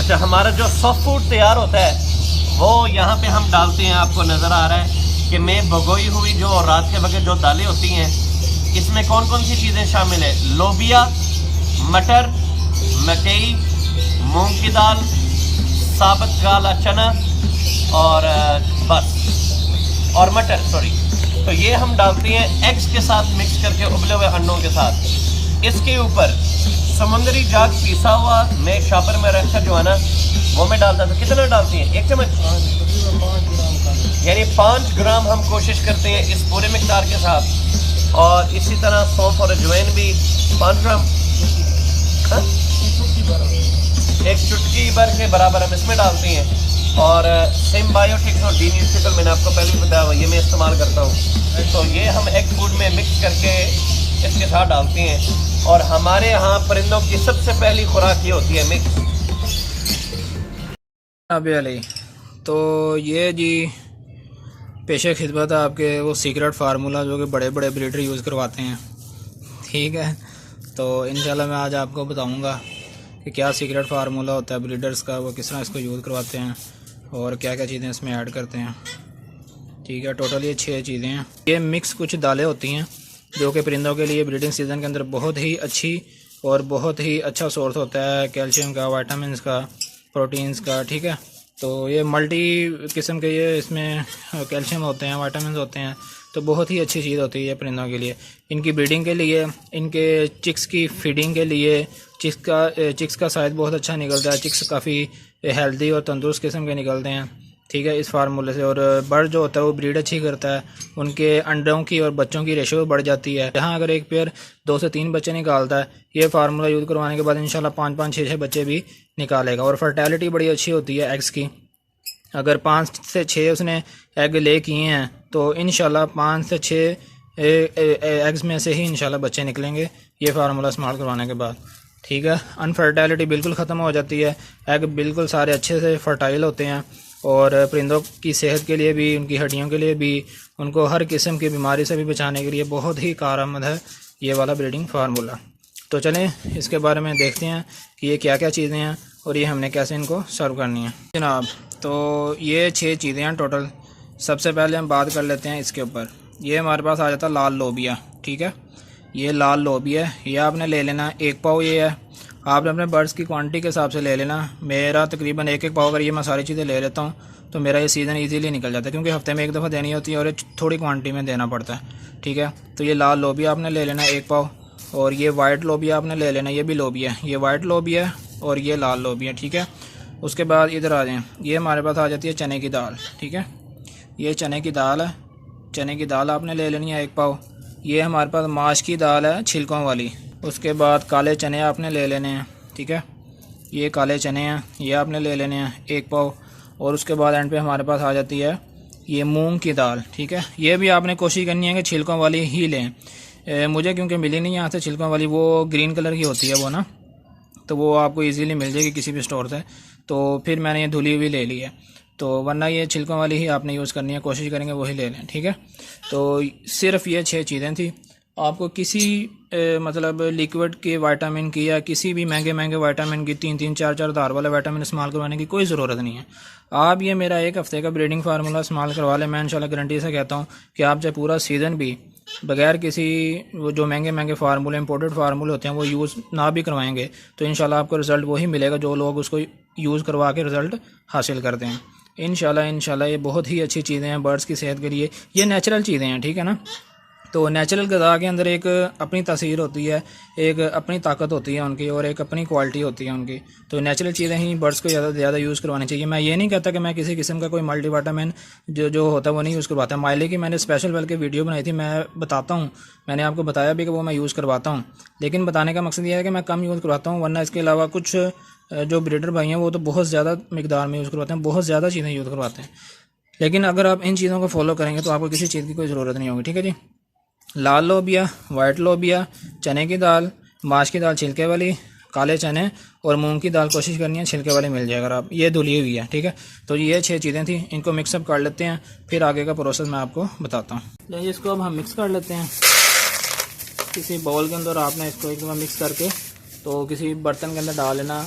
अच्छा, हमारा जो सॉफ्ट फूड तैयार होता है वो यहाँ पे हम डालते हैं। आपको नज़र आ रहा है कि मैं भगोई हुई जो रात के वक्त जो दालें होती हैं, इसमें कौन कौन सी चीज़ें शामिल है? लोबिया, मटर, मकई, मूंग की दाल, साबुत काला चना और बस, और मटर, सॉरी। तो ये हम डालते हैं एग्स के साथ मिक्स करके, उबले हुए अंडों के साथ। इसके ऊपर समुद्री जाग पिसा हुआ मैं शॉपर में रखकर जो है ना वो मैं डालता था। कितना डालती हैं? 1 चम्मच, यानी 5 ग्राम हम कोशिश करते हैं इस पूरे मिकदार के साथ। और इसी तरह सौंफ और अजवाइन भी 5 ग्राम, एक चुटकी भर के बराबर हम इसमें डालते हैं। और सिम्बायोटिक्स और डी-न्यूट्रिकल मैंने आपको पहले भी बताया ये मैं इस्तेमाल करता हूँ। तो ये हम एग फूड में मिक्स करके इसके साथ डालते हैं। और हमारे यहाँ परिंदों की सबसे पहली खुराक ये होती है मिक्स। अभी अली, तो ये जी पेशे खिदमत है आपके वो सीक्रेट फार्मूला जो कि बड़े बड़े ब्रीडर यूज़ करवाते हैं, ठीक है। तो इंशाल्लाह मैं आज आपको बताऊंगा कि क्या सीक्रेट फार्मूला होता है ब्रीडर्स का, वो किस तरह इसको यूज़ करवाते हैं और क्या क्या चीज़ें इसमें ऐड करते हैं, ठीक है। टोटल ये 6 चीज़ें हैं। ये मिक्स कुछ दालें होती हैं जो कि परिंदों के लिए ब्रीडिंग सीज़न के अंदर बहुत ही अच्छी और बहुत ही अच्छा सोर्स होता है कैल्शियम का, विटामिन्स का, प्रोटीन्स का, ठीक है। तो ये मल्टी किस्म के ये इसमें कैल्शियम होते हैं, विटामिन्स होते हैं, तो बहुत ही अच्छी चीज़ होती है परिंदों के लिए, इनकी ब्रीडिंग के लिए, इनके चिक्स की फीडिंग के लिए। चिक्स का साइज़ बहुत अच्छा निकलता है, चिक्स काफ़ी हेल्दी और तंदुरुस्त किस्म के निकलते हैं, ठीक है, इस फार्मूले से। और बर्ड जो होता है वो ब्रीड अच्छी करता है, उनके अंडों की और बच्चों की रेशो बढ़ जाती है। यहाँ अगर एक पेयर 2 से 3 बच्चे निकालता है, ये फार्मूला यूज़ करवाने के बाद इंशाल्लाह 5-5, 6-6 बच्चे भी निकालेगा। और फर्टेलिटी बड़ी अच्छी होती है एग्स की। अगर 5 से 6 उसने एग ले किए हैं तो इंशाल्लाह 5 से 6 एग्स में से ही इंशाल्लाह बच्चे निकलेंगे ये फार्मूला इस्तेमाल करवाने के बाद, ठीक है। अनफर्टेलिटी बिल्कुल ख़त्म हो जाती है, एग बिल्कुल सारे अच्छे से फर्टाइल होते हैं। और परिंदों की सेहत के लिए भी, उनकी हड्डियों के लिए भी, उनको हर किस्म की बीमारी से भी बचाने के लिए बहुत ही कारआमद है ये वाला ब्रीडिंग फार्मूला। तो चलें इसके बारे में देखते हैं कि ये क्या क्या चीज़ें हैं और ये हमने कैसे इनको सर्व करनी है जनाब। तो ये 6 चीज़ें हैं टोटल। सबसे पहले हम बात कर लेते हैं इसके ऊपर। ये हमारे पास आ जाता है लाल लोबिया, ठीक है। ये लाल लोबिया ये आपने ले लेना 1 पाव। ये है, आपने अपने बर्ड्स की क्वांटिटी के हिसाब से ले लेना। मेरा तकरीबन 1-1 पाव अगर ये मैं सारी चीज़ें ले लेता हूँ तो मेरा ये सीज़न इजीली निकल जाता है, क्योंकि हफ्ते में 1 दफ़ा देनी होती है और ये थोड़ी क्वांटिटी में देना पड़ता है, ठीक है। तो ये लाल लोबिया आपने ले लेना 1 पाव। और ये वाइट लोबिया आपने ले लेना, ये भी लोबिया है, ये वाइट लोबिया और ये लाल लोबिया, ठीक है। उसके बाद इधर आ जाएँ, ये हमारे पास आ जाती है चने की दाल, ठीक है। ये चने की दाल है, चने की दाल आपने ले लेनी है 1 पाव। ये हमारे पास माश की दाल है छिलकों वाली। उसके बाद काले चने आपने ले लेने हैं, ठीक है। ये काले चने हैं, ये आपने ले लेने हैं 1 पाव। और उसके बाद एंड पे हमारे पास आ जाती है ये मूंग की दाल, ठीक है। ये भी आपने कोशिश करनी है कि छिलकों वाली ही लें। मुझे क्योंकि मिली नहीं यहाँ से छिलकों वाली, वो ग्रीन कलर की होती है वो ना, तो वो आपको इजीली मिल जाएगी किसी भी स्टोर से। तो फिर मैंने ये धुली हुई ले ली है, तो वरना ये छिलकों वाली ही आपने यूज़ करनी है, कोशिश करेंगे वही ले लें, ठीक है। तो सिर्फ ये 6 चीज़ें थी। आपको किसी मतलब लिक्विड के विटामिन की या किसी भी महंगे विटामिन की 3-3, 4-4 धार वाले विटामिन इस्तेमाल करवाने की कोई ज़रूरत नहीं है। आप ये मेरा 1 हफ़्ते का ब्रीडिंग फार्मूला इस्तेमाल करवा लें, मैं इंशाल्लाह गारंटी से कहता हूँ कि आप चाहे पूरा सीज़न भी बगैर किसी वो जो महंगे फार्मूले, इंपोर्टेड फार्मूले होते हैं वो यूज़ ना भी करवाएंगे तो इंशाल्लाह आपको रिज़ल्ट वही मिलेगा जो लोग उसको यूज़ करवा के रिज़ल्ट हासिल करते हैं। इंशाल्लाह ये बहुत ही अच्छी चीज़ें हैं बर्ड्स की सेहत के लिए, ये नेचुरल चीज़ें हैं, ठीक है ना। तो नेचुरल ग़िज़ा के अंदर एक अपनी तासीर होती है, एक अपनी ताकत होती है उनकी और एक अपनी क्वालिटी होती है उनकी। तो नेचुरल चीज़ें ही बर्ड्स को ज़्यादा से ज़्यादा यूज़ करवानी चाहिए। मैं ये नहीं कहता कि मैं किसी किस्म का कोई मल्टीविटामिन जो होता है वो नहीं यूज़ करवाता। माइले की मैंने स्पेशल बल्कि वीडियो बनाई थी, मैं बताता हूँ, मैंने आपको बताया भी कि वो मैं यूज़ करवाता हूँ, लेकिन बताने का मकसद ये है कि मैं कम यूज़ करवाता हूँ। वरना इसके अलावा कुछ जो ब्रीडर भाई हैं वो तो बहुत ज़्यादा मिकदार में यूज़ करवाते हैं, बहुत ज़्यादा चीज़ें यूज़ करवाते हैं। लेकिन अगर आप इन चीज़ों को फॉलो करेंगे तो आपको किसी चीज़ की कोई ज़रूरत नहीं होगी, ठीक है जी। लाल लोबिया, वाइट लोबिया, चने की दाल, माश की दाल छिलके वाली, काले चने और मूंग की दाल कोशिश करनी है छिलके वाली मिल जाएगा आप, ये धुली हुई है, ठीक है। तो ये 6 चीज़ें थी, इनको मिक्सअप कर लेते हैं, फिर आगे का प्रोसेस मैं आपको बताता हूँ। इसको अब हम मिक्स कर लेते हैं किसी बाउल के अंदर। आपने इसको एक दफ़ा मिक्स करके तो किसी बर्तन के अंदर डाल लेना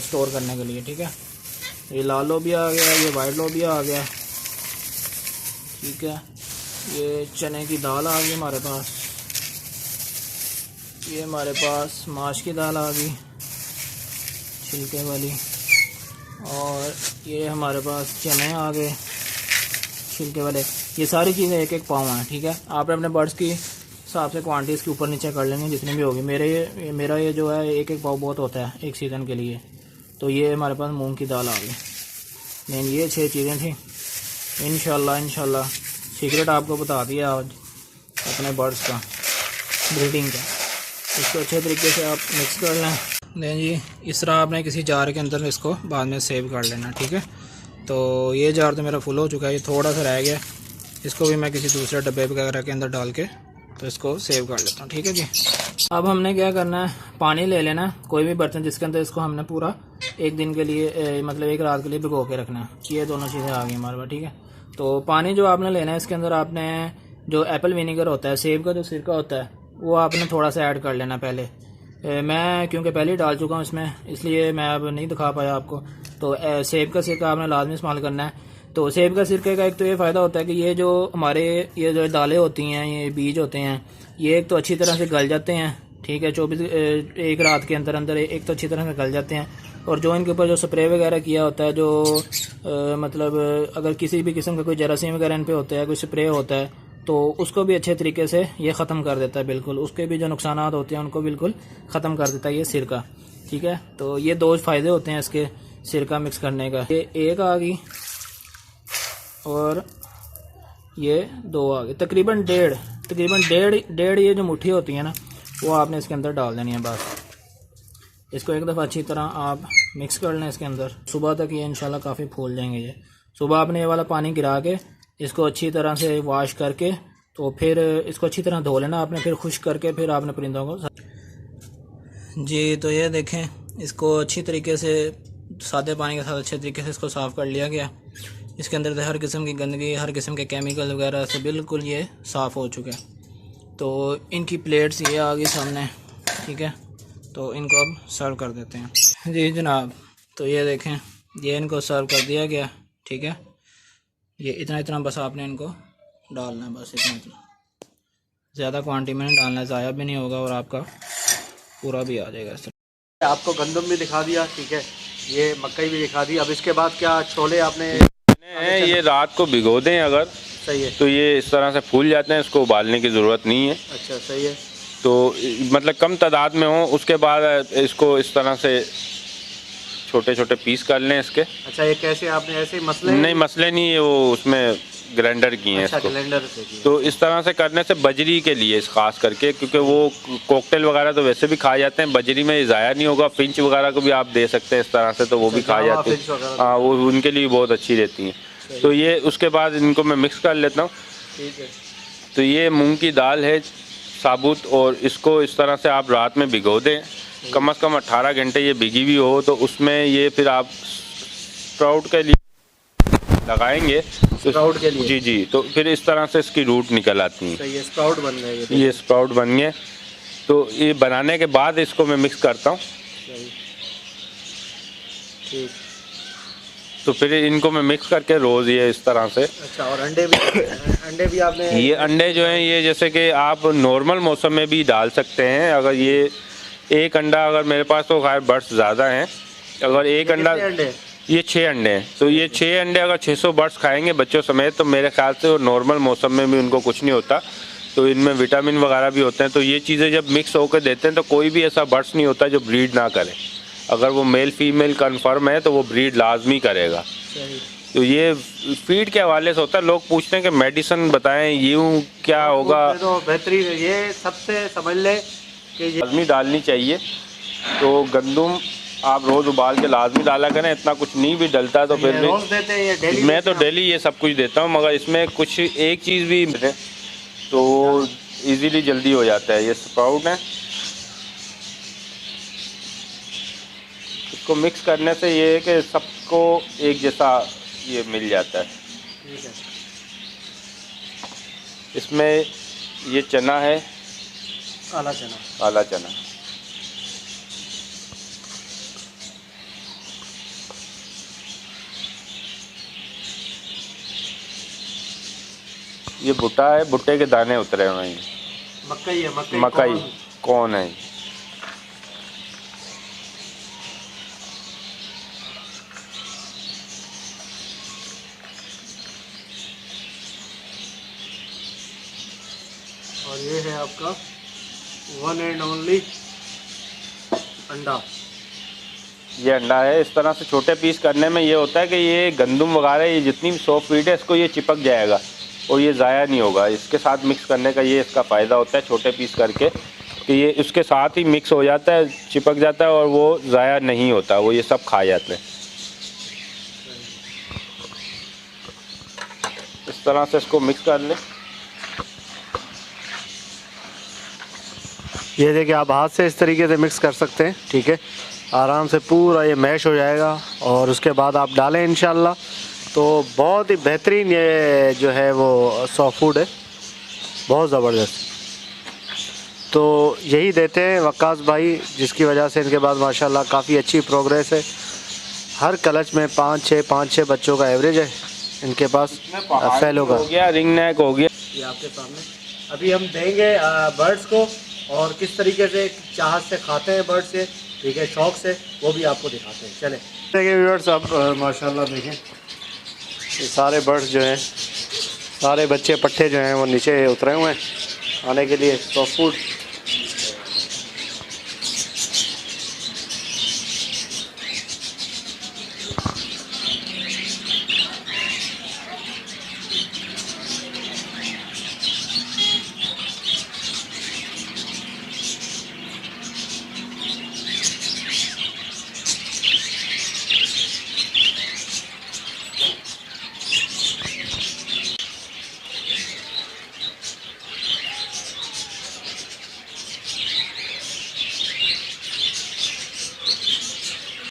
स्टोर करने के लिए, ठीक है। ये लाल लोबिया आ गया, ये वाइट लोबिया आ गया, ठीक है। ये चने की दाल आ गई हमारे पास, ये हमारे पास माश की दाल आ गई छिलके वाली, और ये हमारे पास चने आ गए छिलके वाले। ये सारी चीज़ें एक एक पाव हैं, ठीक है। आपने अपने बर्ड्स की हिसाब से क्वांटिटी इसके ऊपर नीचे कर लेंगे जितनी भी होगी। मेरा ये जो है एक एक पाव बहुत होता है एक सीज़न के लिए। तो ये हमारे पास मूंग की दाल आ गई। नहीं, ये 6 चीज़ें थी। इंशाल्लाह सीक्रेट आपको बता दिया आज अपने बर्ड्स का, ब्रीडिंग का। इसको अच्छे तरीके से आप मिक्स कर लें। नहीं जी, इस तरह आपने किसी जार के अंदर इसको बाद में सेव कर लेना, ठीक है। तो ये जार तो मेरा फुल हो चुका है, ये थोड़ा सा रह गया, इसको भी मैं किसी दूसरे डब्बे वगैरह के अंदर डाल के तो इसको सेव कर लेता हूँ, ठीक है जी। अब हमने क्या करना है, पानी ले लेना है, कोई भी बर्तन जिसके अंदर इसको हमने पूरा एक दिन के लिए मतलब एक रात के लिए भिगो के रखना है। ये दोनों चीज़ें आ गई हमारे पास, ठीक है। तो पानी जो आपने लेना है, इसके अंदर आपने जो एप्पल विनेगर होता है, सेब का जो सिरका होता है, वो आपने थोड़ा सा ऐड कर लेना पहले। मैं क्योंकि पहले ही डाल चुका हूँ इसमें, इसलिए मैं अब नहीं दिखा पाया आपको। तो सेब का सिरका आपने लाजमी इस्तेमाल करना है। तो सेब का सिरके का एक तो ये फ़ायदा होता है कि ये जो हमारे ये जो दालें होती हैं, ये बीज होते हैं, ये एक तो अच्छी तरह से गल जाते हैं, ठीक है। 24 एक रात के अंदर एक तो अच्छी तरह से गल जाते हैं। और जो इनके ऊपर जो स्प्रे वगैरह किया होता है, जो मतलब अगर किसी भी किस्म का कोई जरासीम वगैरह इन पे होता है, कोई स्प्रे होता है, तो उसको भी अच्छे तरीके से ये ख़त्म कर देता है बिल्कुल। उसके भी जो नुकसान होते हैं उनको बिल्कुल ख़त्म कर देता है ये सिरका, ठीक है। तो ये 2 फ़ायदे होते हैं इसके सिरका मिक्स करने का। ये एक आ गई और ये 2 आ गई। तकरीबन डेढ़ ये जो मुट्ठी होती है ना, वो आपने इसके अंदर डाल देनी है बस। इसको एक दफ़ा अच्छी तरह आप मिक्स कर लें इसके अंदर। सुबह तक ये इंशाल्लाह काफ़ी फूल जाएंगे। ये सुबह आपने ये वाला पानी गिरा के इसको अच्छी तरह से वॉश करके, तो फिर इसको अच्छी तरह धो लेना आपने, फिर खुश्क करके फिर आपने परिंदों को जी। तो ये देखें, इसको अच्छी तरीके से सादे पानी के साथ अच्छे तरीके से इसको साफ़ कर लिया गया। इसके अंदर हर किस्म की गंदगी, हर किस्म के केमिकल वगैरह से बिल्कुल ये साफ़ हो चुके हैं। तो इनकी प्लेट्स ये आ गई सामने, ठीक है। तो इनको अब सर्व कर देते हैं जी जनाब। तो ये देखें, ये इनको सर्व कर दिया गया, ठीक है। ये इतना बस आपने इनको डालना है, बस इतना ज़्यादा क्वांटिटी में नहीं डालना है, ज़ाया भी नहीं होगा और आपका पूरा भी आ जाएगा इस तरह। आपको गंदम भी दिखा दिया, ठीक है, ये मकई भी दिखा दी। अब इसके बाद क्या, छोले आपने ये रात को भिगो दें अगर, सही है, तो ये इस तरह से फूल जाते हैं, इसको उबालने की ज़रूरत नहीं है। अच्छा सही है। तो मतलब कम तादाद में हो, उसके बाद इसको इस तरह से छोटे छोटे पीस कर लें इसके। अच्छा, ये कैसे आपने ऐसे मसले? नहीं मसले नहीं है, वो उसमें ग्राइंडर किए हैं अच्छा, इसको। ग्राइंडर से किए। तो इस तरह से करने से बजरी के लिए खास करके, क्योंकि वो कॉकटेल वगैरह तो वैसे भी खाए जाते हैं, बजरी में ज़ाया नहीं होगा। फिंच वगैरह को भी आप दे सकते हैं इस तरह से, तो वो भी खाए जाते हैं। हाँ, वो उनके लिए बहुत अच्छी रहती हैं। तो ये उसके बाद इनको मैं मिक्स कर लेता हूँ, ठीक है। तो ये मूंग की दाल है साबुत, और इसको इस तरह से आप रात में भिगो दें, कम से कम 18 घंटे ये भिगी हुई हो। तो उसमें ये फिर आप स्प्राउट के लिए लगाएंगे, तो स्प्राउट के लिए, जी। तो फिर इस तरह से इसकी रूट निकल आती है। तो ये स्प्राउट बन गए, ये स्प्राउट बन गए। तो ये बनाने के बाद इसको मैं मिक्स करता हूँ, ठीक। तो फिर इनको मैं मिक्स करके रोज़ ये इस तरह से। अच्छा, और अंडे भी आपने? ये अंडे जो हैं, ये जैसे कि आप नॉर्मल मौसम में भी डाल सकते हैं। अगर ये एक अंडा, अगर मेरे पास तो खैर बर्ड्स ज़्यादा हैं, अगर एक अंडा, ये 6 अंडे हैं, तो ये 6 अंडे अगर 600 बर्ड्स खाएंगे बच्चों समेत, तो मेरे ख्याल से वो नॉर्मल मौसम में भी उनको कुछ नहीं होता। तो इनमें विटामिन वगैरह भी होते हैं। तो ये चीज़ें जब मिक्स होकर देते हैं, तो कोई भी ऐसा बर्ड्स नहीं होता जो ब्रीड ना करे। अगर वो मेल फीमेल कन्फर्म है तो वो ब्रीड लाजमी करेगा। तो ये फीड के हवाले से होता है। लोग पूछते हैं कि मेडिसिन बताएं, यूँ क्या होगा। तो बेहतरीन है, ये सबसे समझ ले कि ये लाजमी डालनी चाहिए। तो गंदम आप रोज़ उबाल के लाजमी डाला करें, इतना कुछ नहीं भी डलता है तो फिर भी रोज देते हैं, ये डेली? मैं तो डेली ये सब कुछ देता हूँ, मगर इसमें कुछ एक चीज़ भी तो इजीली जल्दी हो जाता है। ये स्प्राउट है, इसको मिक्स करने से ये है कि सबको एक जैसा ये मिल जाता है। ठीक है। इसमें ये चना है, काला चना, काला चना, ये भुट्टा है, भुट्टे के दाने उतरे हुए हैं। मकई है, मकई कौन है। और ये है आपका वन एंड ओनली अंडा। ये अंडा है। इस तरह से छोटे पीस करने में ये होता है कि ये गंदम वगैरह ये जितनी भी सॉफ्ट फीड है इसको ये चिपक जाएगा और ये ज़ाया नहीं होगा। इसके साथ मिक्स करने का ये इसका फ़ायदा होता है छोटे पीस करके कि ये उसके साथ ही मिक्स हो जाता है, चिपक जाता है और वो ज़ाया नहीं होता, वो ये सब खा जाते हैं। इस तरह से इसको मिक्स कर लें। ये देखिए आप हाथ से इस तरीके से मिक्स कर सकते हैं, ठीक है। आराम से पूरा ये मैश हो जाएगा और उसके बाद आप डालें इंशाल्लाह। तो बहुत ही बेहतरीन ये जो है वो सॉफ्ट फूड है, बहुत ज़बरदस्त। तो यही देते हैं वक्कास भाई, जिसकी वजह से इनके बाद माशाल्लाह काफ़ी अच्छी प्रोग्रेस है। हर क्लच में 5-6 बच्चों का एवरेज है इनके पास फैलो का। हो गया, रिंग नेक हो गया। ये आपके सामने अभी हम देंगे बर्ड्स को, और किस तरीके से चाहत से खाते हैं बर्ड से, ठीक है, शौक से, वो भी आपको दिखाते हैं। चले देखिए व्यूअर्स, अब माशाल्लाह देखें ये सारे बर्ड्स जो हैं, सारे बच्चे पट्टे जो हैं वो नीचे उतरे हुए हैं आने के लिए सॉफ्ट फूड।